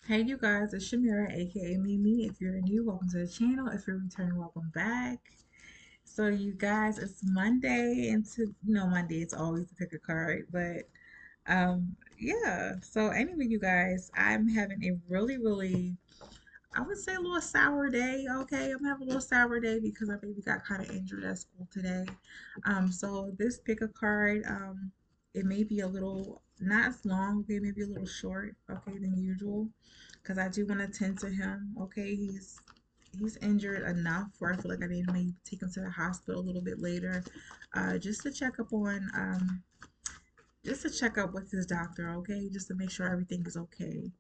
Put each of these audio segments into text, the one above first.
Hey you guys, it's Shamira, aka Mimi. If you're new, welcome to the channel. If you're returning, welcome back. So you guys, it's Monday, and Monday it's always to pick a card, but yeah. So anyway, you guys, I'm having a really, I would say a little sour day. Okay, I'm having a little sour day because my baby got kind of injured at school today. So this pick a card, it may be a little not as long, okay, maybe a little short, okay, than usual, because I do want to tend to him. Okay, he's injured enough where I feel like I need to maybe take him to the hospital a little bit later, just to check up on just to check up with his doctor, okay, just to make sure everything is okay.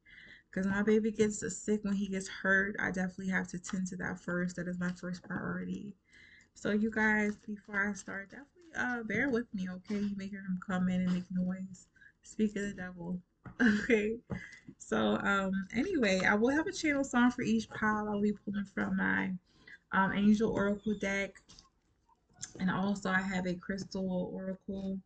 Because my baby gets sick, when he gets hurt, I definitely have to tend to that first. That is my first priority. So you guys, before I start, definitely bear with me, okay? You may hear him come in and make noise. Speak of the devil. Okay. So anyway, I will have a channel song for each pile. I'll be pulling from my Angel Oracle deck. And also I have a Crystal Oracle.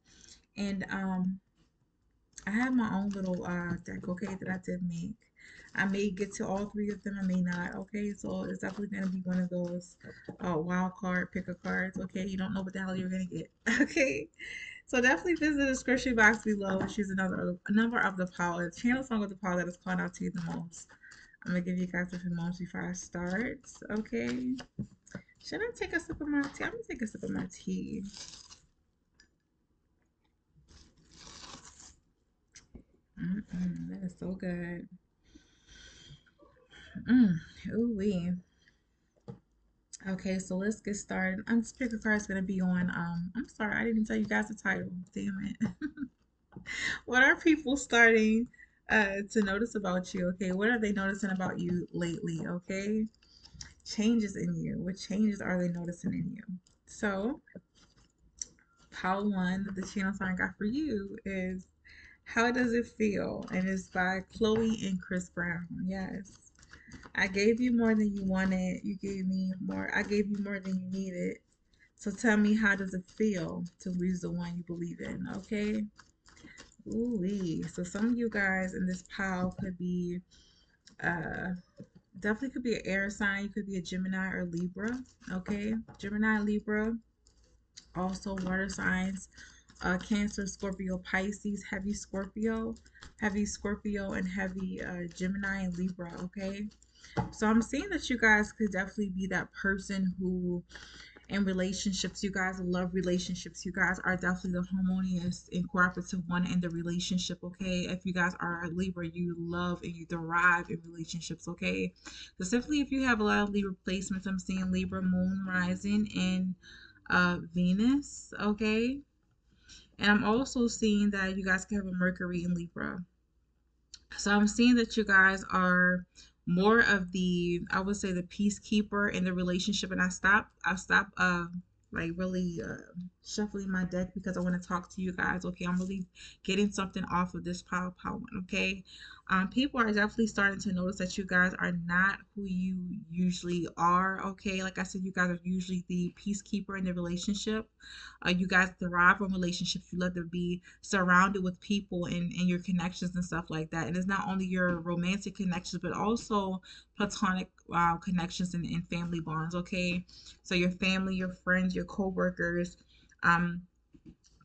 And I have my own little deck, okay, that I did make. I may get to all three of them, I may not, okay? So it's definitely going to be one of those wild card, picker cards, okay? You don't know what the hell you're going to get, okay? So definitely visit the description box below and choose a number of the power, the channel song of the power that is calling out to you the most. I'm going to give you guys a few moments before I start, okay? Should I take a sip of my tea? I'm going to take a sip of my tea. That is so good. Ooh wee. Okay, so let's get started. This picker card is gonna be on. I'm sorry, I didn't tell you guys the title. Damn it. What are people starting to notice about you? Okay, what are they noticing about you lately? Okay, changes in you. What changes are they noticing in you? So, pile one that the channel sign got for you is "How Does It Feel?" and it's by Chloe and Chris Brown. Yes. I gave you more than you wanted. You gave me more. I gave you more than you needed. So tell me, how does it feel to lose the one you believe in? Okay. Ooh. So some of you guys in this pile could be uh definitely could be an air sign. You could be a Gemini or Libra. Okay. Gemini, Libra. Also water signs. Cancer, Scorpio, Pisces, heavy Scorpio, and heavy Gemini and Libra. Okay. So I'm seeing that you guys could definitely be that person who, in relationships, you guys love relationships. You guys are definitely the harmonious and cooperative one in the relationship, okay? If you guys are a Libra, you love and you thrive in relationships, okay? Specifically, if you have a lot of Libra placements, I'm seeing Libra moon rising in Venus, okay? And I'm also seeing that you guys can have a Mercury in Libra. So I'm seeing that you guys are more of the, I would say, the peacekeeper in the relationship. And I stopped like really shuffling my deck because I want to talk to you guys. Okay, I'm really getting something off of this pile one. Okay, people are definitely starting to notice that you guys are not who you usually are. Okay, like I said, you guys are usually the peacekeeper in the relationship. You guys thrive on relationships. You love to be surrounded with people and your connections and stuff like that. And it's not only your romantic connections, but also platonic connections and family bonds. Okay, so your family, your friends, your coworkers, um,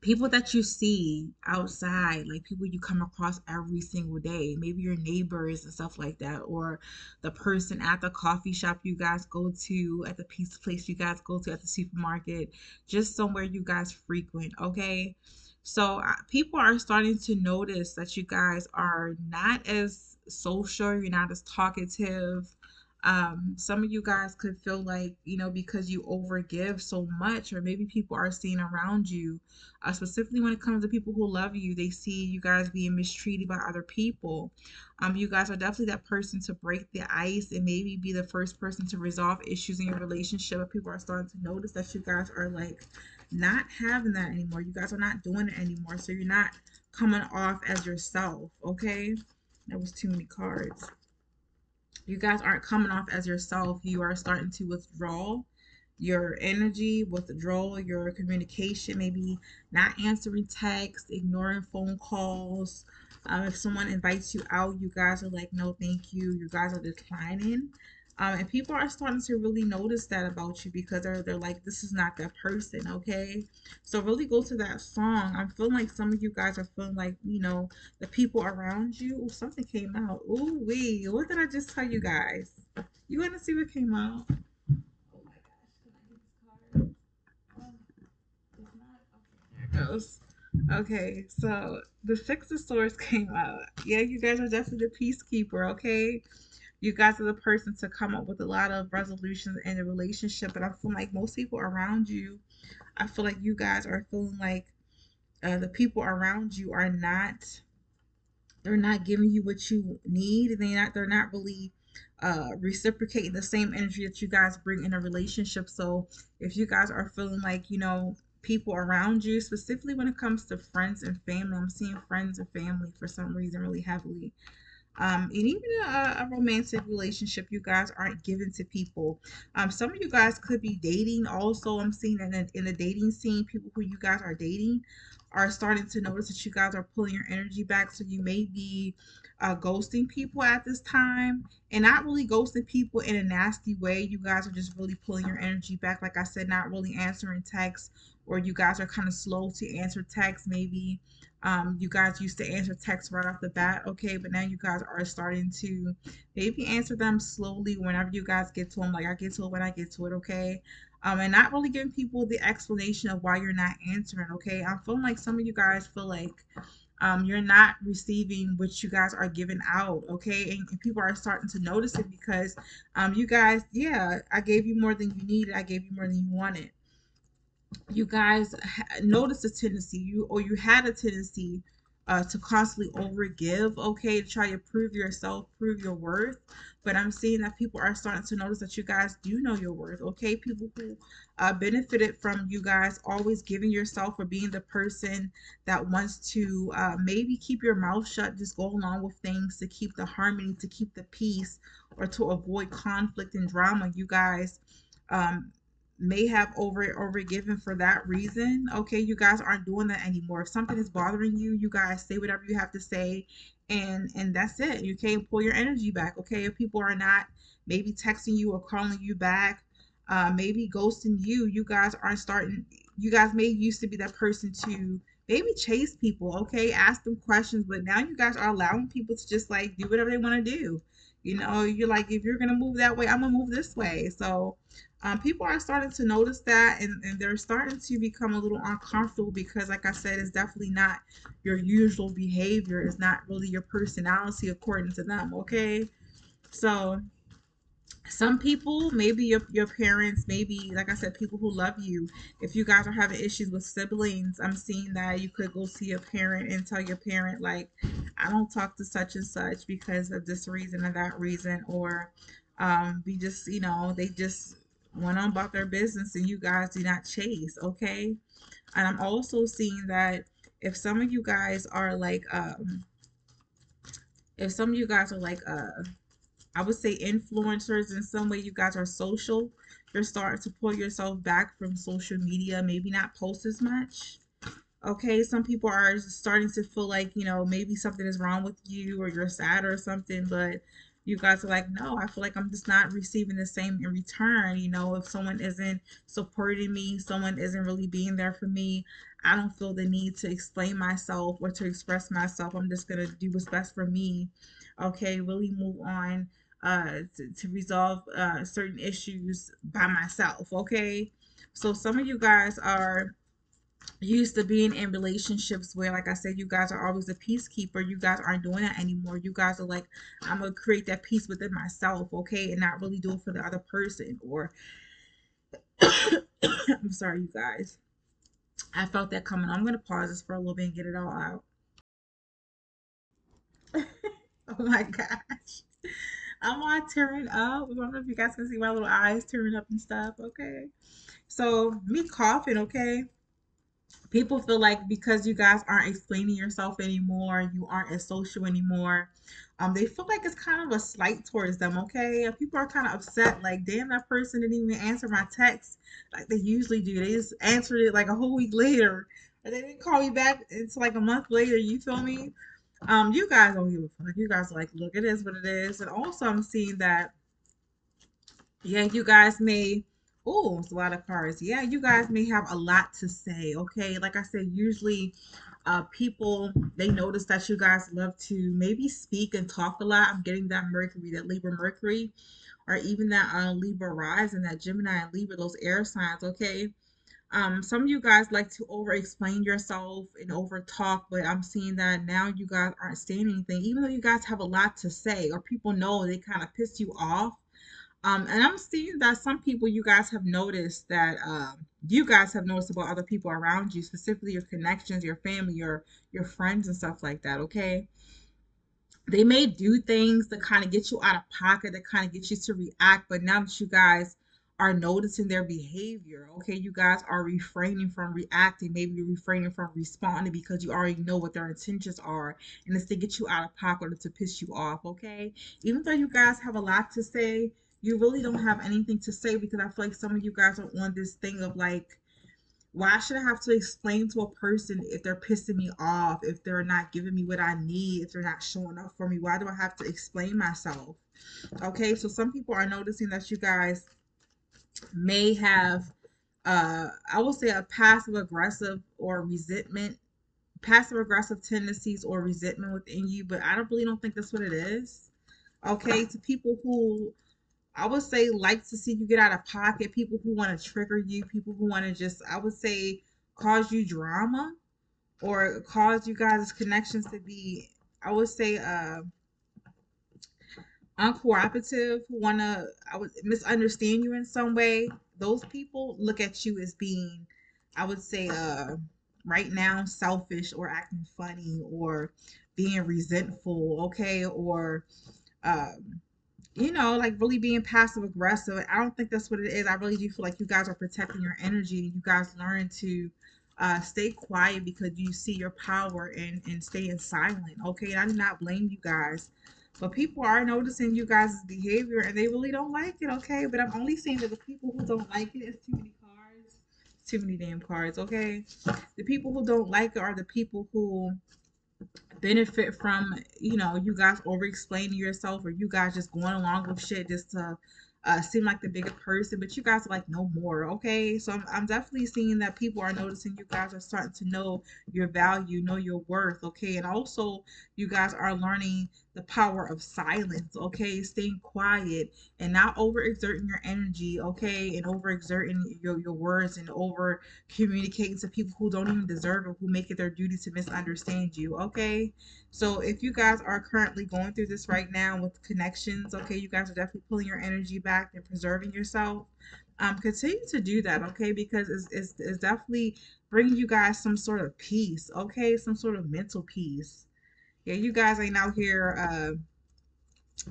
people that you see outside, like people you come across every single day, maybe your neighbors and stuff like that, or the person at the coffee shop you guys go to, at the pizza place you guys go to, at the supermarket, just somewhere you guys frequent, okay? So people are starting to notice that you guys are not as social, you're not as talkative. Some of you guys could feel like, because you overgive so much, or maybe people are seeing around you, specifically when it comes to people who love you, they see you guys being mistreated by other people. You guys are definitely that person to break the ice and maybe be the first person to resolve issues in your relationship. But people are starting to notice that you guys are like not having that anymore. You guys are not doing it anymore. So you're not coming off as yourself, okay? That was too many cards. You guys aren't coming off as yourself. You are starting to withdraw. your energy, withdrawal, your communication, maybe not answering texts, ignoring phone calls. If someone invites you out, you guys are like, no, thank you. You guys are declining. And people are starting to really notice that about you because they're like, this is not that person, okay? So really go to that song. I'm feeling like some of you guys are feeling like, the people around you. Ooh, something came out. Ooh, wee. What did I just tell you guys? You want to see what came out? Oh my gosh, can I get this card? If not, okay, there it goes. Okay, so the Six of Swords came out. Yeah, you guys are definitely the peacekeeper, okay? You guys are the person to come up with a lot of resolutions in a relationship, but I feel like most people around you, I feel like you guys are feeling like the people around you are not, they're not giving you what you need. They're not really reciprocating the same energy that you guys bring in a relationship. So if you guys are feeling like, people around you, specifically when it comes to friends and family, I'm seeing friends and family for some reason really heavily. And even a romantic relationship, you guys aren't given to people. Some of you guys could be dating. Also, I'm seeing that in the dating scene, people who you guys are dating are starting to notice that you guys are pulling your energy back. So you may be ghosting people at this time, and not really ghosting people in a nasty way. You guys are just really pulling your energy back. Like I said, not really answering texts, or you guys are kind of slow to answer texts, maybe. You guys used to answer texts right off the bat, okay, but now you guys are starting to maybe answer them slowly whenever you guys get to them. Like I get to it when I get to it, okay. And not really giving people the explanation of why you're not answering, okay. I'm feeling like some of you guys feel like you're not receiving what you guys are giving out, okay, and people are starting to notice it because you guys, yeah, I gave you more than you needed, I gave you more than you wanted. You guys notice a tendency, you had a tendency to constantly overgive, okay, to try to prove yourself, prove your worth. But I'm seeing that people are starting to notice that you guys do know your worth, okay. People who benefited from you guys always giving yourself, or being the person that wants to maybe keep your mouth shut, just go along with things to keep the harmony, to keep the peace, or to avoid conflict and drama. You guys um, may have overgiven for that reason. Okay, you guys aren't doing that anymore. If something is bothering you, you guys say whatever you have to say, and that's it. You can't pull your energy back. Okay, if people are not maybe texting you or calling you back, maybe ghosting you, you guys aren't starting. You guys may used to be that person to maybe chase people. Okay, ask them questions, but now you guys are allowing people to just like do whatever they want to do. You're like, if you're gonna move that way, I'm gonna move this way. So people are starting to notice that, and they're starting to become a little uncomfortable because, like I said, it's definitely not your usual behavior. It's not really your personality according to them, okay? So some people, maybe your parents, maybe, like I said, people who love you. If you guys are having issues with siblings, I'm seeing that you could go see a parent and tell your parent, like, I don't talk to such and such because of this reason or that reason, or we just, they just went on about their business and you guys do not chase, okay. And I'm also seeing that if some of you guys are like if some of you guys are like I would say influencers in some way, you guys are social. You're starting to pull yourself back from social media, maybe not post as much. Okay, some people are starting to feel like, maybe something is wrong with you or you're sad or something, but you guys are like, no, I feel like I'm just not receiving the same in return. If someone isn't supporting me, someone isn't really being there for me, I don't feel the need to explain myself or to express myself. I'm just going to do what's best for me. Okay, really move on to resolve certain issues by myself. Okay, so some of you guys are used to being in relationships where, like I said, you guys are always a peacekeeper. You guys aren't doing that anymore. You guys are like, I'm gonna create that peace within myself, okay, and not really do it for the other person. Or I'm sorry, you guys, I felt that coming. I'm gonna pause this for a little bit and get it all out. Oh my gosh, I'm all tearing up. I don't know if you guys can see my little eyes tearing up and stuff. Okay, so me coughing, okay, People feel like because you guys aren't explaining yourself anymore, you aren't as social anymore. They feel like it's kind of a slight towards them. Okay, people are kind of upset. Like, damn, that person didn't even answer my text like they usually do. They just answered it like a whole week later, or they didn't call me back. It's like a month later. You feel me? You guys don't give a fuck. You guys are like, look, it is what it is. And also, I'm seeing that, yeah, you guys may, oh, it's a lot of cards. Yeah, you guys may have a lot to say. Okay, like I said, usually people, they notice that you guys love to maybe speak and talk a lot. I'm getting that Mercury, that Libra Mercury, or even that Libra rise and that Gemini and Libra, those air signs. Okay, some of you guys like to over explain yourself and over talk, but I'm seeing that now you guys aren't saying anything, even though you guys have a lot to say, or people know they kind of pissed you off. And I'm seeing that some people, you guys have noticed that you guys have noticed about other people around you, specifically your connections, your family, your friends and stuff like that. Okay, they may do things to kind of get you out of pocket, to kind of get you to react. But now that you guys are noticing their behavior, okay, you guys are refraining from reacting, maybe you're refraining from responding because you already know what their intentions are, and it's to get you out of pocket or to piss you off. Okay, even though you guys have a lot to say, you really don't have anything to say because I feel like some of you guys are on this thing of like, why should I have to explain to a person if they're pissing me off, if they're not giving me what I need, if they're not showing up for me? Why do I have to explain myself? Okay, so some people are noticing that you guys may have, I will say, a passive aggressive or resentment, passive aggressive tendencies or resentment within you, but I don't really don't think that's what it is. Okay, to people who, I would say, like to see you get out of pocket, people who want to trigger you, people who want to just, I would say, cause you drama or cause you guys' connections to be, I would say, uncooperative, who want to, I would misunderstand you in some way. Those people look at you as being, I would say, right now, selfish or acting funny or being resentful, okay, or um, like really being passive aggressive. I don't think that's what it is. I really do feel like you guys are protecting your energy. You guys learn to stay quiet because you see your power and staying silent. Okay, and I do not blame you guys. But people are noticing you guys' behavior and they really don't like it, okay? But I'm only saying that the people who don't like it is too many cards. Too many damn cards, okay? The people who don't like it are the people who benefit from, you guys over explaining yourself or you guys just going along with shit just to seem like the bigger person, but you guys are like no more. Okay, so I'm definitely seeing that people are noticing you guys are starting to know your value, know your worth. Okay, and also you guys are learning the power of silence. Okay, staying quiet and not overexerting your energy. Okay, and overexerting your words and over communicating to people who don't even deserve it, who make it their duty to misunderstand you. Okay, so if you guys are currently going through this right now with connections, okay, you guys are definitely pulling your energy back and preserving yourself. Continue to do that, okay, because it's definitely bringing you guys some sort of peace, okay, some sort of mental peace. Yeah, you guys ain't out here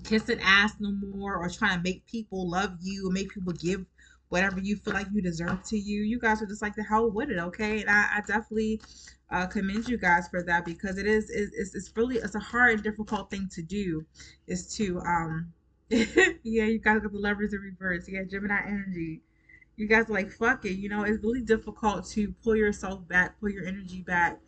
kissing ass no more or trying to make people love you or make people give whatever you feel like you deserve to you. You guys are just like the hell with it, okay? And I definitely commend you guys for that because it's really, it's a hard and difficult thing to do, is to yeah, you guys got the lovers in reverse. Yeah, Gemini energy. You guys are like, fuck it. It's really difficult to pull yourself back, pull your energy back.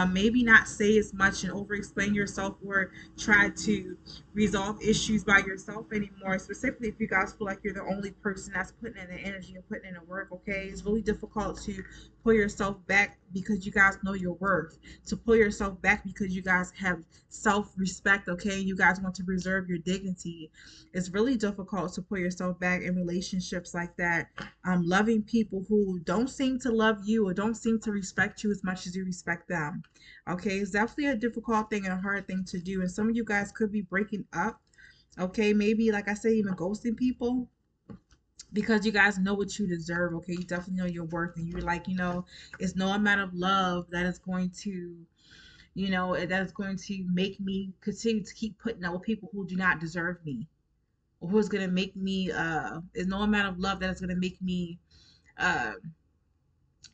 Maybe not say as much and over explain yourself or try to resolve issues by yourself anymore. Specifically, if you guys feel like you're the only person that's putting in the energy and putting in the work, okay? It's really difficult to pull yourself back because you guys know your worth. To pull yourself back because you guys have self respect, okay? You guys want to preserve your dignity. It's really difficult to pull yourself back in relationships like that, loving people who don't seem to love you or don't seem to respect you as much as you respect them. Okay, it's definitely a difficult thing and a hard thing to do. And some of you guys could be breaking up. Okay, maybe like I say, even ghosting people because you guys know what you deserve. Okay, you definitely know your worth, and you're like, it's no amount of love that is going to, that is going to make me continue to keep putting up with people who do not deserve me, or who is going to make me. Is no amount of love that is going to make me uh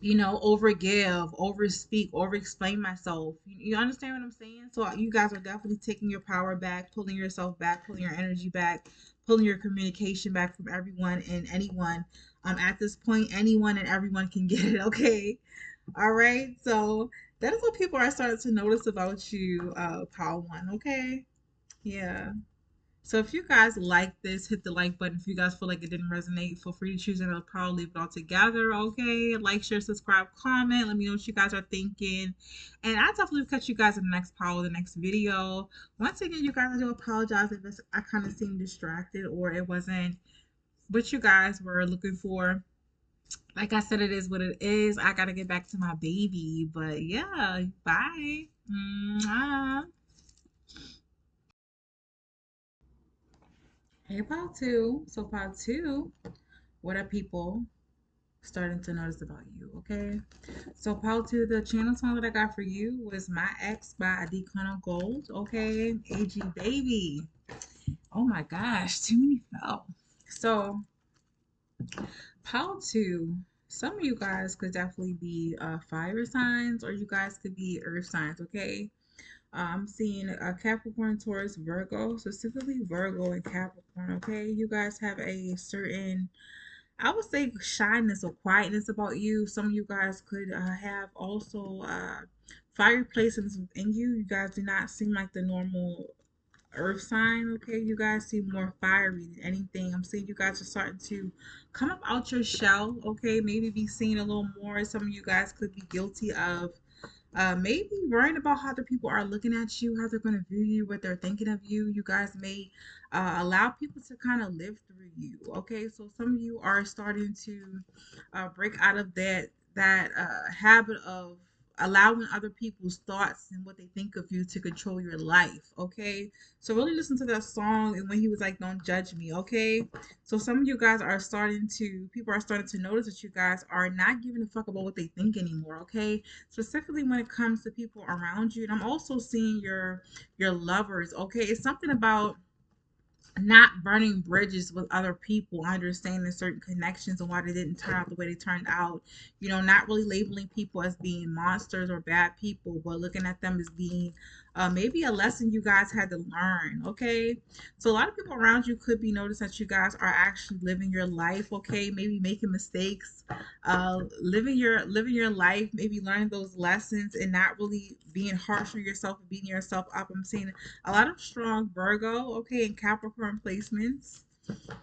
overgive, overspeak, overexplain myself. You understand what I'm saying? So you guys are definitely taking your power back, pulling yourself back, pulling your energy back, pulling your communication back from everyone and anyone. At this point, anyone and everyone can get it. Okay, all right. So that is what people are starting to notice about you, Power One. Okay, yeah. So if you guys like this, hit the like button. If you guys feel like it didn't resonate, feel free to choose another power, leave it all together. Okay. Like, share, subscribe, comment. Let me know what you guys are thinking. And I'll definitely catch you guys in the next power, the next video. Once again, you guys, I do apologize if I kind of seemed distracted or it wasn't what you guys were looking for. Like I said, it is what it is. I gotta get back to my baby. But yeah, bye. Mwah. Hey, part two. So part two, what are people starting to notice about you? Okay. So part two, the channel song that I got for you was My Ex by Adikana Gold. Okay. AG Baby. Oh my gosh, too many fell. So part two, some of you guys could definitely be fire signs or you guys could be earth signs. Okay. I'm seeing a Capricorn, Taurus, Virgo, specifically Virgo and Capricorn. Okay, you guys have a certain, I would say, shyness or quietness about you. Some of you guys could have also fire placements within you. You guys do not seem like the normal earth sign. Okay, you guys seem more fiery than anything. I'm seeing you guys are starting to come up out your shell. Okay, maybe be seen a little more. Some of you guys could be guilty of maybe worrying about how the people are looking at you, how they're going to view you, what they're thinking of you. You guys may allow people to kind of live through you. Okay, so some of you are starting to break out of that habit of allowing other people's thoughts and what they think of you to control your life. Okay, so really listen to that song and when he was like, "Don't judge me." Okay, so some of you guys are starting to people are starting to notice that you guys are not giving a fuck about what they think anymore. Okay, specifically when it comes to people around you. And I'm also seeing your lovers. Okay, it's something about not burning bridges with other people, understanding certain connections and why they didn't turn out the way they turned out. Not really labeling people as being monsters or bad people, but looking at them as being maybe a lesson you guys had to learn. Okay, so a lot of people around you could be noticing that you guys are actually living your life. Okay, maybe making mistakes, living your life, maybe learning those lessons and not really being harsh on yourself and beating yourself up. I'm seeing a lot of strong Virgo, okay, and Capricorn placements.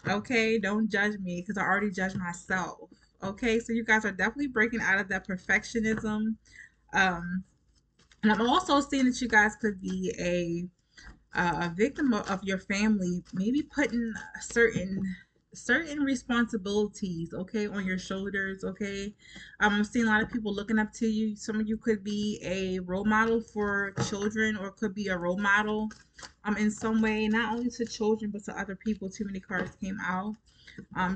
Okay, don't judge me because I already judge myself. Okay, so you guys are definitely breaking out of that perfectionism. Um, and I'm also seeing that you guys could be a victim of your family, maybe putting certain responsibilities, okay, on your shoulders. Okay, I'm seeing a lot of people looking up to you. Some of you could be a role model for children or could be a role model in some way, not only to children but to other people. Too many cards came out.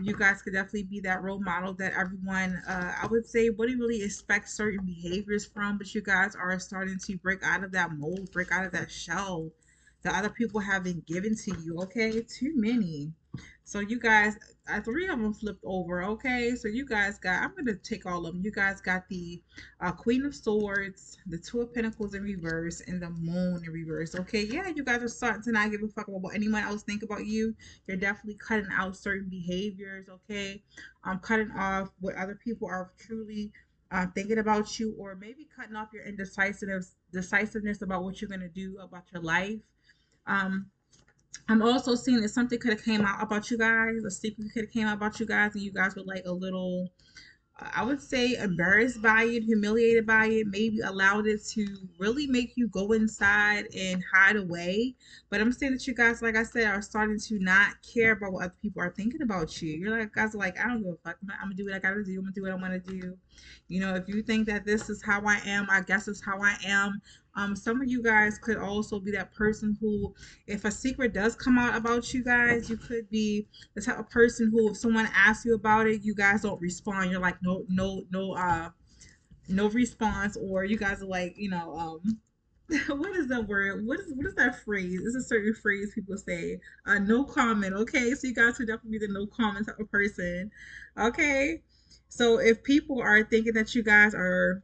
You guys could definitely be that role model that everyone, I would say, wouldn't really expect certain behaviors from, but you guys are starting to break out of that mold, break out of that shell that other people have been given to you. Okay, too many. So you guys, three of them flipped over. Okay, so you guys got. I'm gonna take all of them. You guys got the Queen of Swords, the Two of Pentacles in reverse, and the Moon in reverse. Okay, yeah, you guys are starting to not give a fuck about what anyone else think about you. You're definitely cutting out certain behaviors. Okay, cutting off what other people are truly thinking about you, or maybe cutting off your indecisiveness about what you're gonna do about your life. Um, I'm also seeing that something could have came out about you guys, a secret could have came out about you guys, and you guys were like a little, I would say, embarrassed by it, humiliated by it, maybe allowed it to really make you go inside and hide away. But I'm saying that you guys, like I said, are starting to not care about what other people are thinking about you. You're like, guys are like, I don't give a fuck. I'm gonna do what I gotta do. I'm gonna do what I wanna do. If you think that this is how I am, I guess it's how I am. Some of you guys could also be that person who, if a secret does come out about you guys, you could be the type of person who, if someone asks you about it, you guys don't respond. You're like, no, no, no, no response, or you guys are like, what is that word? What is that phrase? It's a certain phrase people say. No comment. Okay, so you guys could definitely be the no comment type of person. Okay. So if people are thinking that you guys are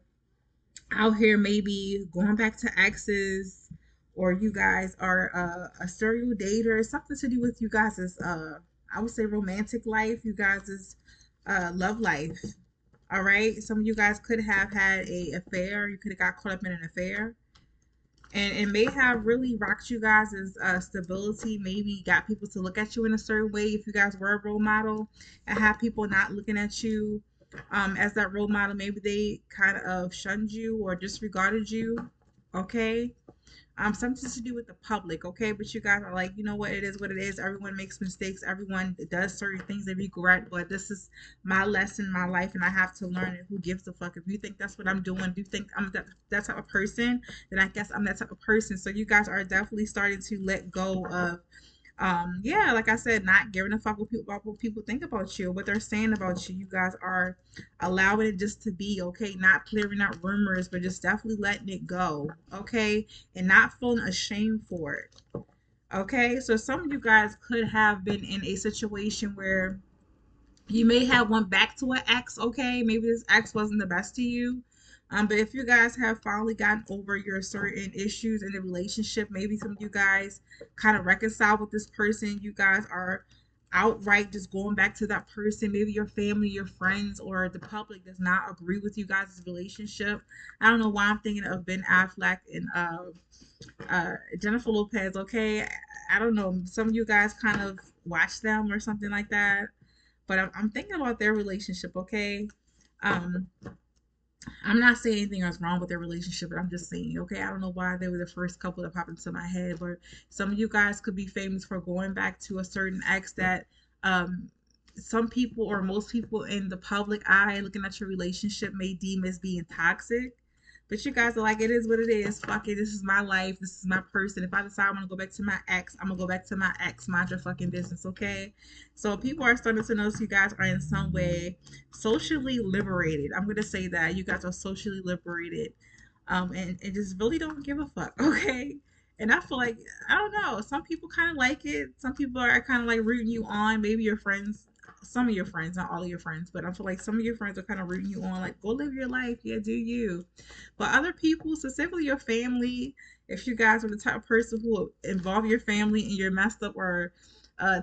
out here maybe going back to exes, or you guys are a serial dater, something to do with you guys' I would say romantic life, you guys' love life. All right. Some of you guys could have had a affair. You could have got caught up in an affair. And it may have really rocked you guys' stability, maybe got people to look at you in a certain way if you guys were a role model, and have people not looking at you as that role model. Maybe they kind of shunned you or disregarded you. Okay. Something to do with the public, okay? But you guys are like, you know what? It is what it is. Everyone makes mistakes. Everyone does certain things they regret. But this is my lesson, my life, and I have to learn it. Who gives a fuck? If you think that's what I'm doing, do you think I'm that type of person? Then I guess I'm that type of person. So you guys are definitely starting to let go of yeah, like I said, not giving a fuck what people about what people think about you, what they're saying about you. You guys are allowing it just to be, okay, not clearing up rumors, but just definitely letting it go, okay, and not feeling ashamed for it. Okay, so some of you guys could have been in a situation where you may have went back to an ex, okay? Maybe this ex wasn't the best to you. But if you guys have finally gotten over your certain issues in the relationship, maybe some of you guys kind of reconcile with this person. You guys are outright just going back to that person. Maybe your family, your friends, or the public does not agree with you guys' relationship. I don't know why I'm thinking of Ben Affleck and Jennifer Lopez, okay? I don't know. Some of you guys kind of watch them or something like that, but I'm thinking about their relationship, okay? Um, I'm not saying anything was wrong with their relationship, but I'm just saying, okay, I don't know why they were the first couple that popped into my head, but some of you guys could be famous for going back to a certain ex that um, some people or most people in the public eye looking at your relationship may deem as being toxic. But you guys are like, it is what it is. Fuck it. This is my life. This is my person. If I decide I want to go back to my ex, I'm going to go back to my ex. Mind your fucking business, okay? So people are starting to notice you guys are in some way socially liberated. I'm gonna say that you guys are socially liberated, and just really don't give a fuck, okay? And I feel like I don't know. Some people kind of like it. Some people are kind of like rooting you on. Maybe your friends, some of your friends, not all of your friends, but I feel like some of your friends are kind of rooting you on. Like, go live your life. Yeah, do you? But other people, specifically your family, if you guys are the type of person who will involve your family in your messed up or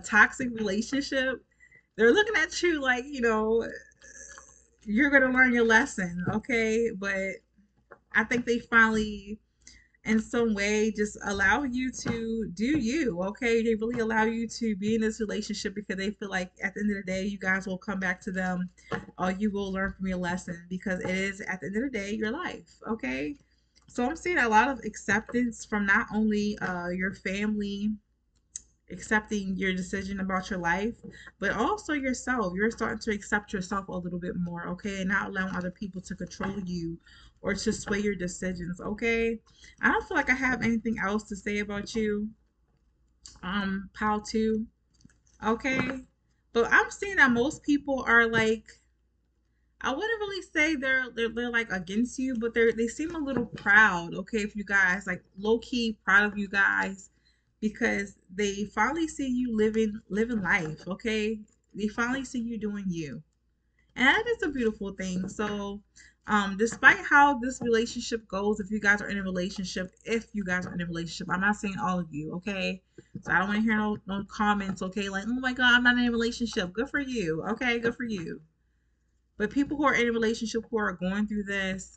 toxic relationship, they're looking at you like, you're gonna learn your lesson, okay? But I think they finally, in some way, just allow you to do you, okay? They really allow you to be in this relationship because they feel like at the end of the day, you guys will come back to them, or you will learn from your lesson because it is at the end of the day your life, okay? So I'm seeing a lot of acceptance from not only your family accepting your decision about your life, but also yourself. You're starting to accept yourself a little bit more, okay? And not allowing other people to control you or to sway your decisions, okay? I don't feel like I have anything else to say about you, pal two, okay? But I'm seeing that most people are like, I wouldn't really say they're like against you, but they seem a little proud, okay, if you guys like low key proud of you guys because they finally see you living life, okay? They finally see you doing you. And that is a beautiful thing. So despite how this relationship goes, if you guys are in a relationship, if you guys are in a relationship, I'm not saying all of you, okay? So I don't want to hear no comments, okay? Like, oh my God, I'm not in a relationship. Good for you. Okay, good for you. But people who are in a relationship who are going through this,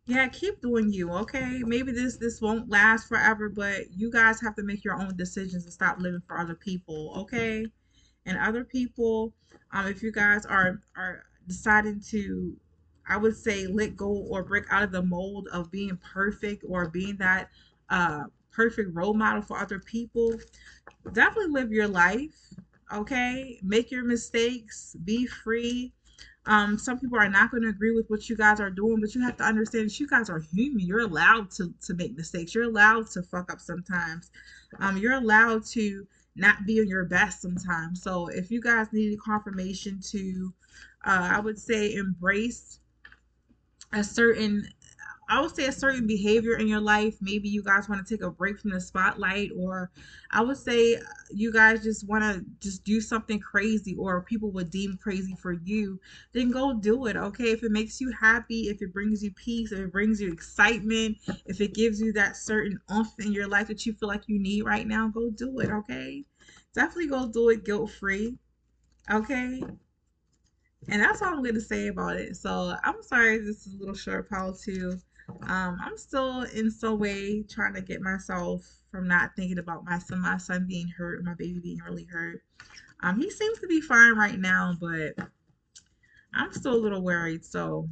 yeah, keep doing you, okay? Maybe this won't last forever, but you guys have to make your own decisions and stop living for other people, okay? And other people, if you guys are deciding to, I would say, let go or break out of the mold of being perfect or being that perfect role model for other people, definitely live your life, okay? Make your mistakes, be free. Some people are not going to agree with what you guys are doing, but you have to understand that you guys are human. You're allowed to make mistakes. You're allowed to fuck up sometimes. You're allowed to not be on your best sometimes. So if you guys need confirmation to, I would say, embrace a certain I would say a certain behavior in your life. Maybe you guys want to take a break from the spotlight, or I would say you guys just want to just do something crazy, or people would deem crazy for you. Then go do it, okay? If it makes you happy, if it brings you peace, if it brings you excitement, if it gives you that certain oomph in your life that you feel like you need right now, go do it, okay? Definitely go do it guilt free, okay? And that's all I'm going to say about it. So I'm sorry this is a little short pile too. I'm still in some way trying to get myself from not thinking about my son being hurt, my baby being really hurt. He seems to be fine right now, but I'm still a little worried. So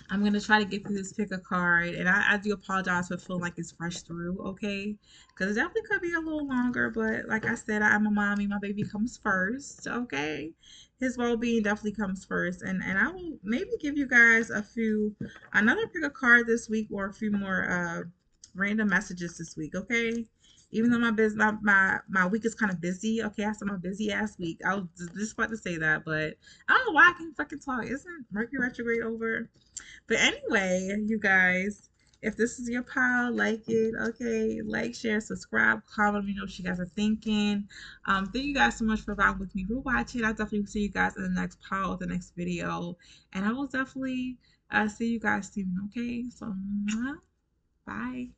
I'm gonna try to get through this pick a card, and I do apologize for feeling like it's rushed through, okay? Because it definitely could be a little longer, but like I said, I'm a mommy. My baby comes first, okay? His well-being definitely comes first, and I will maybe give you guys another pick a card this week, or a few more random messages this week, okay? Even though my business, my week is kind of busy, okay? I said my busy ass week. I was just about to say that, but I don't know why I can fucking talk. Isn't Mercury retrograde over? But anyway, you guys, if this is your pile, like it, okay, like, share, subscribe, comment, let me know what you guys are thinking. Thank you guys so much for vibing with me, for watching. I definitely will see you guys in the next pile, the next video, and I will definitely see you guys soon. Okay, so bye.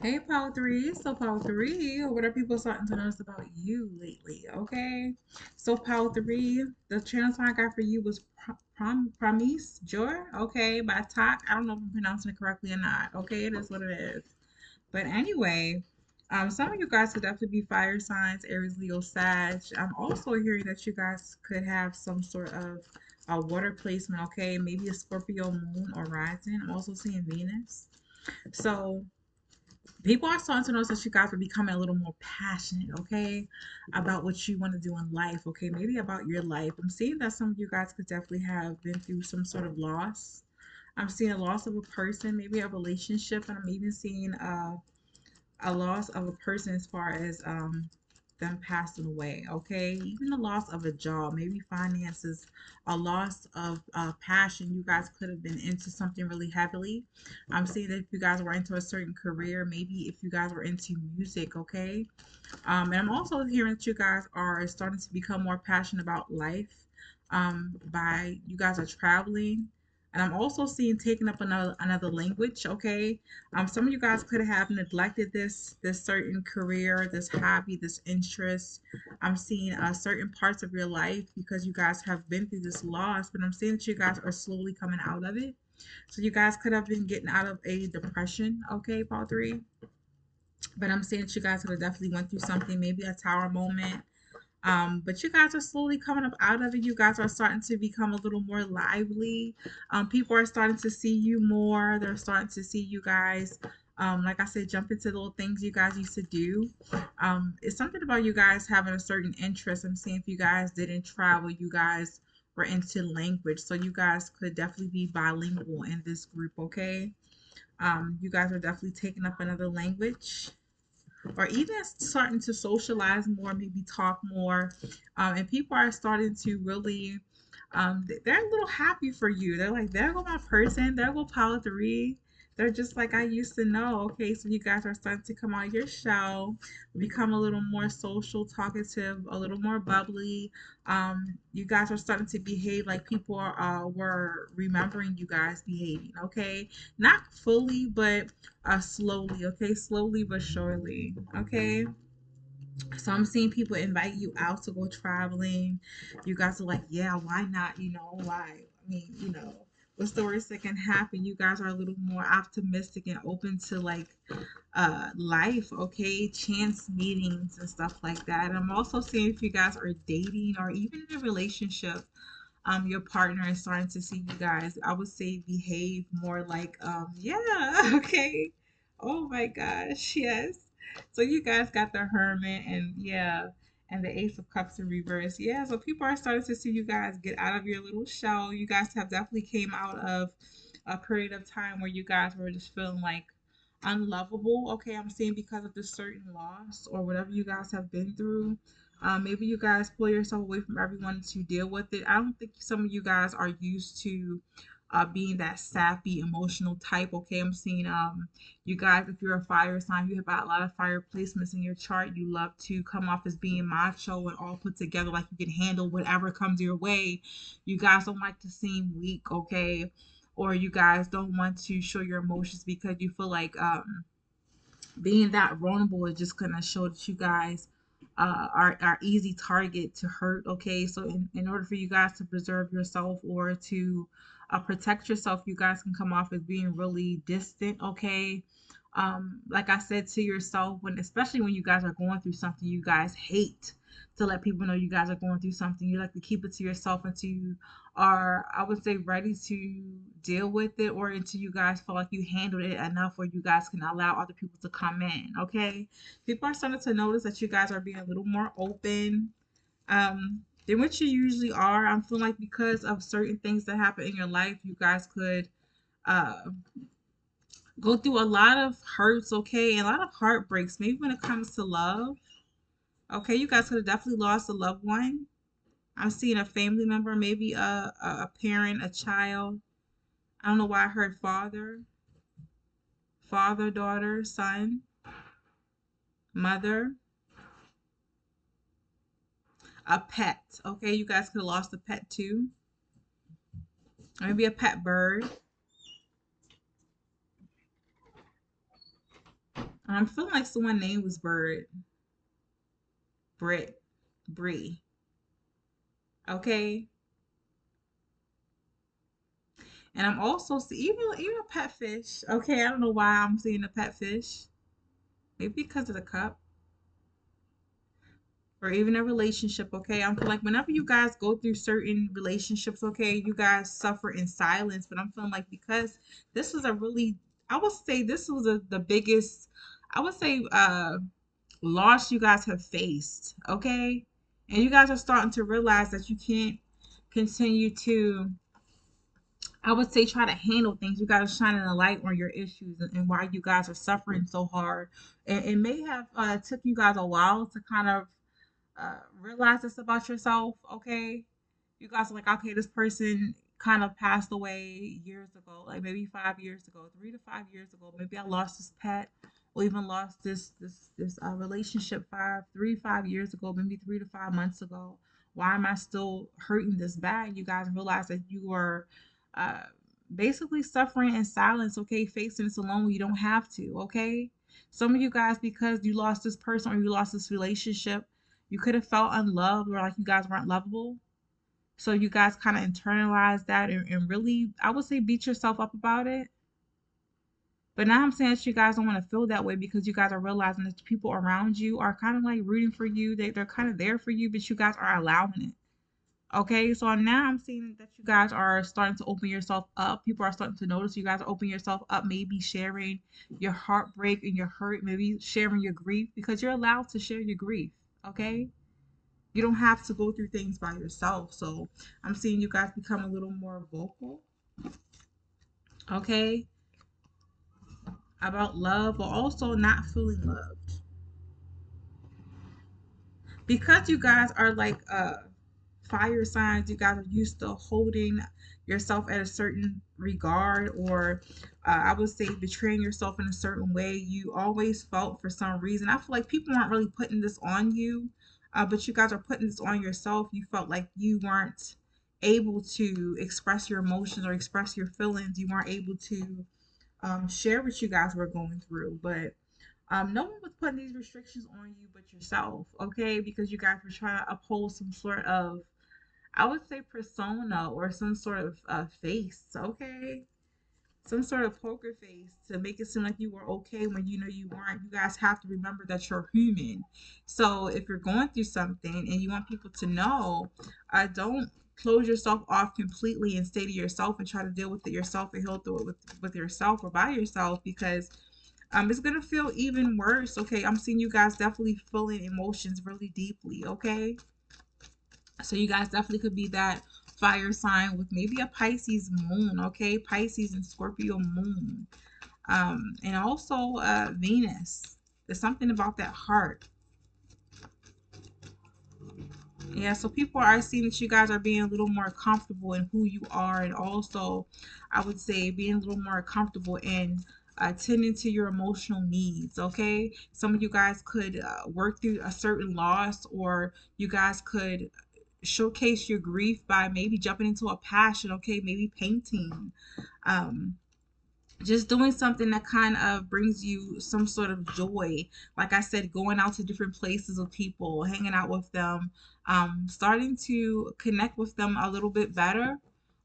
Hey, Power 3. So, Power 3, what are people starting to notice about you lately? Okay. So, Power 3, the channel song I got for you was Promise Joy, okay, by Talk. I don't know if I'm pronouncing it correctly or not. Okay, it is what it is. But anyway, some of you guys could definitely be fire signs, Aries, Leo, Sag. I'm also hearing that you guys could have some sort of a water placement, okay, maybe a Scorpio moon or rising. I'm also seeing Venus. So, people are starting to notice that you guys are becoming a little more passionate, okay, about what you want to do in life, okay, maybe about your life. I'm seeing that some of you guys could definitely have been through some sort of loss. I'm seeing a loss of a person, maybe a relationship, and I'm even seeing a loss of a person as far as them passing away, okay? Even the loss of a job, maybe finances, a loss of passion. You guys could have been into something really heavily. I'm seeing that if you guys were into a certain career, maybe if you guys were into music, okay? And I'm also hearing that you guys are starting to become more passionate about life. By you guys are traveling, and I'm also seeing taking up another language. Okay, some of you guys could have neglected this certain career, this hobby, this interest. I'm seeing certain parts of your life because you guys have been through this loss, but I'm seeing that you guys are slowly coming out of it. So you guys could have been getting out of a depression. Okay, Paul 3. But I'm seeing that you guys have definitely went through something, maybe a tower moment. But you guys are slowly coming up out of it. You guys are starting to become a little more lively. People are starting to see you more. They're starting to see you guys, like I said, jump into little things you guys used to do. It's something about you guys having a certain interest. I'm seeing if you guys didn't travel, you guys were into language. So you guys could definitely be bilingual in this group, okay? You guys are definitely taking up another language, or even starting to socialize more, maybe talk more. And people are starting to really, they're a little happy for you. They're like, there go my person, there go Power 3. They're just like I used to know. Okay, so you guys are starting to come out of your shell, become a little more social, talkative, a little more bubbly. You guys are starting to behave like people were remembering you guys behaving. Okay, not fully, but slowly, okay? Slowly but surely, okay? So I'm seeing people invite you out to go traveling. You guys are like, yeah, why not? Why? I mean, what's the worst that can happen? You guys are a little more optimistic and open to like life, okay? Chance meetings and stuff like that. And I'm also seeing if you guys are dating or even in a relationship, your partner is starting to see you guys, I would say, behave more like yeah, okay. Oh my gosh, yes. So you guys got the Hermit, and yeah, and the Ace of Cups in reverse. Yeah, so people are starting to see you guys get out of your little shell. You guys have definitely came out of a period of time where you guys were just feeling like unlovable. Okay, I'm saying because of this certain loss or whatever you guys have been through. Maybe you guys pull yourself away from everyone to deal with it. I don't think some of you guys are used to being that sappy, emotional type. Okay, I'm seeing you guys. If you're a fire sign, you have got a lot of fire placements in your chart. You love to come off as being macho and all put together, like you can handle whatever comes your way. You guys don't like to seem weak. Okay, or you guys don't want to show your emotions because you feel like being that vulnerable is just gonna show that you guys are easy target to hurt. Okay, so in order for you guys to preserve yourself or to protect yourself, you guys can come off as being really distant. Okay, like I said to yourself, when especially when you guys are going through something, you guys hate to let people know you guys are going through something. You like to keep it to yourself until you are, I would say, ready to deal with it, or until you guys feel like you handled it enough where you guys can allow other people to come in. Okay, people are starting to notice that you guys are being a little more open than what you usually are. I'm feeling like because of certain things that happen in your life, you guys could uh go through a lot of hurts, okay, and a lot of heartbreaks. Maybe when it comes to love, okay, you guys could have definitely lost a loved one. I'm seeing a family member, maybe a parent, a child. I don't know why I heard father, father, daughter, son, mother, a pet. Okay, you guys could have lost a pet too. Maybe a pet bird. I'm feeling like someone's name was Bird, Britt, Bree. Okay, and I'm also see even a pet fish. Okay, I don't know why I'm seeing a pet fish. Maybe because of the cup, or even a relationship. Okay, I'm feeling like whenever you guys go through certain relationships, okay, you guys suffer in silence. But I'm feeling like because this was a really, I would say this was the biggest, I would say, loss you guys have faced. Okay, and you guys are starting to realize that you can't continue to, I would say, try to handle things. You guys are shining a light on your issues and why you guys are suffering so hard. And it may have took you guys a while to kind of realize this about yourself. Okay, you guys are like, okay, this person kind of passed away years ago, like maybe 5 years ago, 3 to 5 years ago. Maybe I lost this pet, or even lost this relationship 5 years ago, maybe 3 to 5 months ago. Why am I still hurting this bad? You guys realize that you are uh, basically suffering in silence. Okay, facing this alone when you don't have to. Okay, some of you guys, because you lost this person or you lost this relationship, you could have felt unloved or like you guys weren't lovable. So you guys kind of internalize that and really, I would say, beat yourself up about it. But now I'm saying that you guys don't want to feel that way because you guys are realizing that the people around you are kind of like rooting for you. They're kind of there for you, but you guys are allowing it. Okay, so now I'm seeing that you guys are starting to open yourself up. People are starting to notice you guys are opening yourself up, maybe sharing your heartbreak and your hurt, maybe sharing your grief because you're allowed to share your grief. Okay, you don't have to go through things by yourself. So I'm seeing you guys become a little more vocal, okay, about love, but also not feeling loved. Because you guys are like fire signs, you guys are used to holding yourself at a certain regard, or I would say betraying yourself in a certain way. You always felt for some reason. I feel like people aren't really putting this on you, but you guys are putting this on yourself. You felt like you weren't able to express your emotions or express your feelings. You weren't able to share what you guys were going through, but no one was putting these restrictions on you but yourself, okay? Because you guys were trying to uphold some sort of, I would say, persona or some sort of face, okay? Some sort of poker face to make it seem like you were okay when you know you weren't. You guys have to remember that you're human. So if you're going through something and you want people to know, don't close yourself off completely and stay to yourself and try to deal with it yourself and heal through it with yourself or by yourself, because it's gonna feel even worse. Okay, I'm seeing you guys definitely feeling emotions really deeply. Okay, so you guys definitely could be that fire sign with maybe a Pisces moon. Okay, Pisces and Scorpio moon, and also Venus. There's something about that heart. Yeah, so people are seeing that you guys are being a little more comfortable in who you are, and also, I would say, being a little more comfortable in tending to your emotional needs. Okay, some of you guys could work through a certain loss, or you guys could showcase your grief by maybe jumping into a passion. Okay, maybe painting. Um, just doing something that kind of brings you some sort of joy. Like I said, going out to different places with people, hanging out with them, starting to connect with them a little bit better.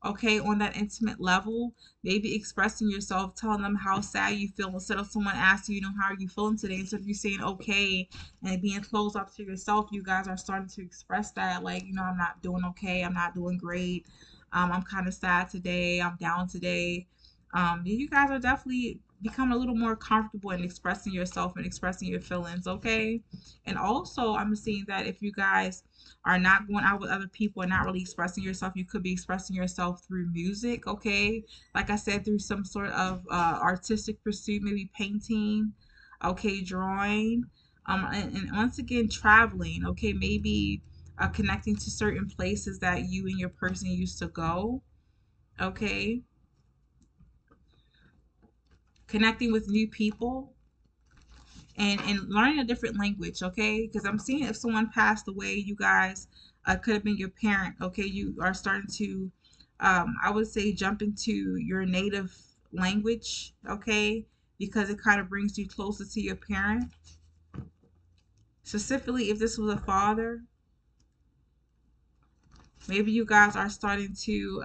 Okay, on that intimate level, maybe expressing yourself, telling them how sad you feel instead of someone asking you, how are you feeling today? Instead of you saying okay and being closed up to yourself, you guys are starting to express that, like, I'm not doing okay, I'm not doing great, I'm kind of sad today, I'm down today. You guys are definitely becoming a little more comfortable in expressing yourself and expressing your feelings, okay? And also, I'm seeing that if you guys are not going out with other people and not really expressing yourself, you could be expressing yourself through music, okay? Like I said, through some sort of artistic pursuit, maybe painting, okay, drawing, and once again, traveling, okay? Maybe connecting to certain places that you and your person used to go, okay? Connecting with new people, and learning a different language, okay? Because I'm seeing if someone passed away, you guys could have been your parent, okay? You are starting to, I would say, jump into your native language, okay? Because it kind of brings you closer to your parent. Specifically, if this was a father, maybe you guys are turning to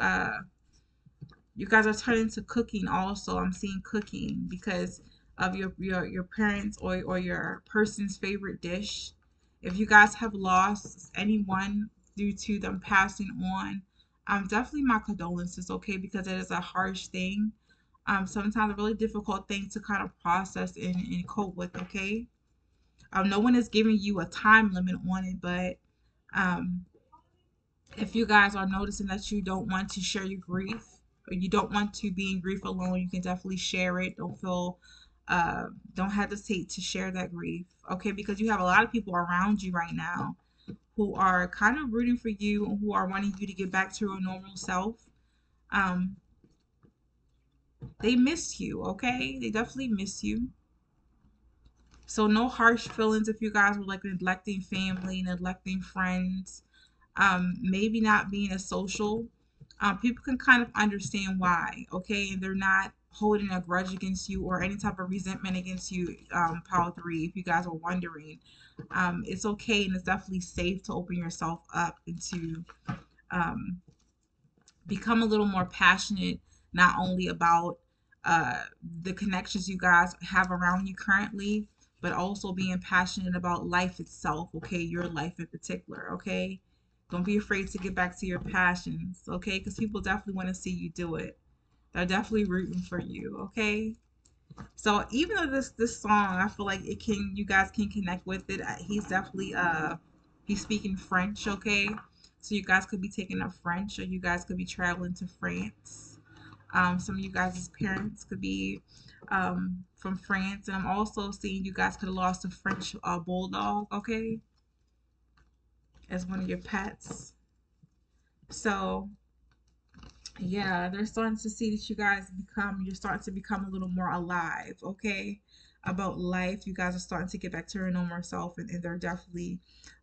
cooking also. I'm seeing cooking because of your parents, or your person's favorite dish. If you guys have lost anyone due to them passing on, definitely my condolences, okay? Because it is a harsh thing. Sometimes a really difficult thing to kind of process and cope with, okay? No one is giving you a time limit on it, but um, if you guys are noticing that you don't want to share your grief, or you don't want to be in grief alone, you can definitely share it. Don't feel, don't hesitate to share that grief, okay? Because you have a lot of people around you right now who are kind of rooting for you and who are wanting you to get back to your normal self. Um, they miss you, okay? They definitely miss you. So no harsh feelings if you guys were like neglecting family, neglecting friends, maybe not being as social. People can kind of understand why, okay? And they're not holding a grudge against you or any type of resentment against you, Power 3, if you guys are wondering. It's okay, and it's definitely safe to open yourself up and to um, become a little more passionate, not only about the connections you guys have around you currently, but also being passionate about life itself, okay? Your life in particular, okay? Don't be afraid to get back to your passions, okay? Because people definitely want to see you do it. They're definitely rooting for you, okay? So even though this song, I feel like it can you guys can connect with it. He's definitely he's speaking French, okay? So you guys could be taking up French, or you guys could be traveling to France. Some of you guys' parents could be from France, and I'm also seeing you guys could have lost a French bulldog, okay, as one of your pets. So yeah, they're starting to see that you're starting to become a little more alive, okay, about life. You guys are starting to get back to your normal self, and they're definitely,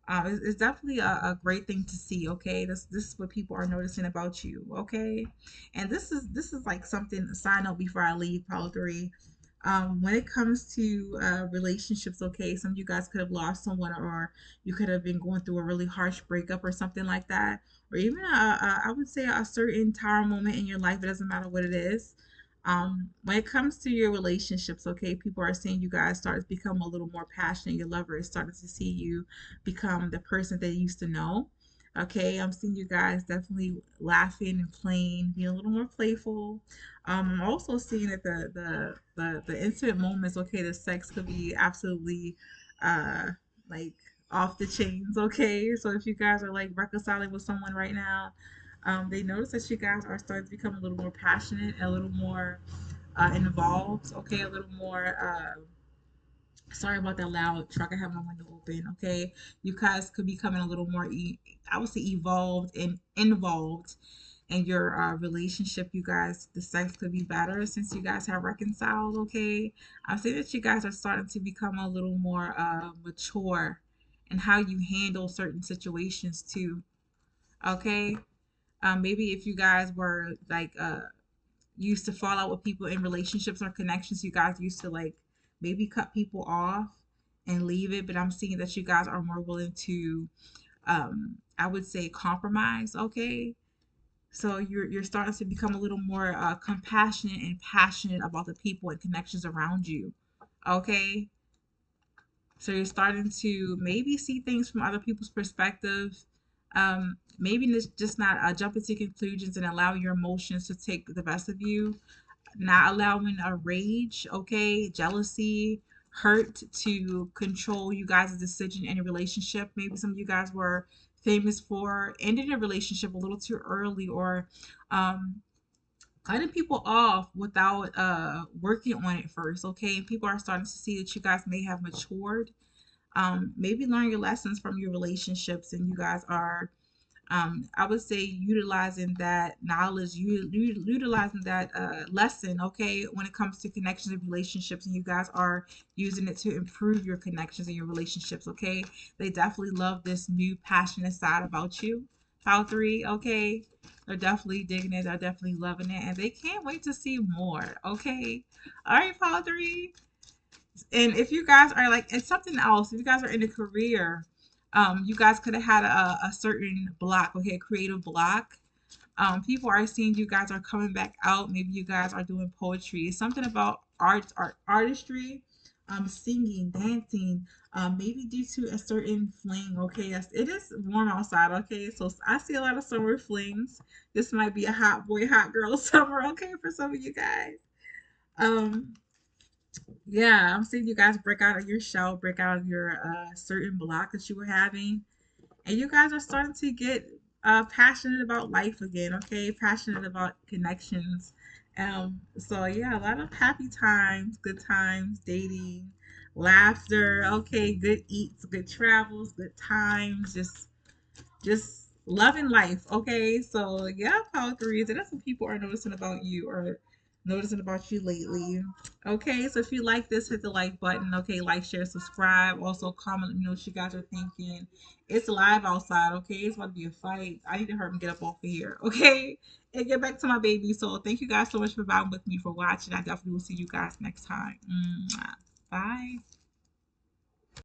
it's definitely a great thing to see, okay? This is what people are noticing about you, okay? And this is like something, a side note before I leave, Paul 3. When it comes to relationships, okay, some of you guys could have lost someone, or you could have been going through a really harsh breakup or something like that, or even I would say a certain tower moment in your life. It doesn't matter what it is. When it comes to your relationships, okay, people are seeing you guys start to become a little more passionate. Your lover is starting to see you become the person they used to know. Okay, I'm seeing you guys definitely laughing and playing, being a little more playful. I'm also seeing that the intimate moments, okay, the sex could be absolutely uh like off the chains, okay? So if you guys are like reconciling with someone right now, they notice that you guys are starting to become a little more passionate, a little more involved, okay? A little more Sorry about that loud truck. I have my window open. Okay, you guys could be becoming a little more, I would say, evolved and involved in your relationship. You guys, the sex could be better since you guys have reconciled. Okay, I'm saying that you guys are starting to become a little more mature in how you handle certain situations too. Okay, maybe if you guys were like used to fall out with people in relationships or connections, you guys used to like maybe cut people off and leave it, but I'm seeing that you guys are more willing to I would say compromise. Okay, so you're starting to become a little more compassionate and passionate about the people and connections around you. Okay, so you're starting to maybe see things from other people's perspective. Maybe just not jumping to conclusions and allow your emotions to take the best of you, not allowing a rage, okay, jealousy, hurt to control you guys' decision in a relationship. Maybe some of you guys were famous for ending a relationship a little too early, or um, cutting people off without working on it first, okay? And people are starting to see that you guys may have matured. Maybe learn your lessons from your relationships, and you guys are I would say utilizing that knowledge, utilizing that lesson, okay, when it comes to connections and relationships, and you guys are using it to improve your connections and your relationships, okay? They definitely love this new passionate side about you. Pile three, okay? They're definitely digging it. They're definitely loving it, and they can't wait to see more, okay? All right, pile three. And if you guys are like, and something else, if you guys are in a career, you guys could have had a certain block, okay, a creative block. People are seeing you guys are coming back out. Maybe you guys are doing poetry, something about artistry, singing, dancing. Maybe due to a certain fling. Okay, yes, it is warm outside. Okay, so I see a lot of summer flings. This might be a hot boy, hot girl summer. Okay, for some of you guys. Um, yeah, I'm seeing you guys break out of your shell, break out of your certain block that you were having, and you guys are starting to get passionate about life again. Okay, passionate about connections. So yeah, a lot of happy times, good times, dating, laughter. Okay, good eats, good travels, good times. Just loving life. Okay, so yeah, power threes, and that's what people are noticing about you or noticing about you lately. Okay, so if you like this, hit the like button. Okay, like, share, subscribe. Also, comment. Let me know what you guys are thinking. It's live outside. Okay, it's about to be a fight. I need to hurry and get up off of here. Okay, and get back to my baby. So thank you guys so much for vibing with me, for watching. I definitely will see you guys next time. Mwah. Bye.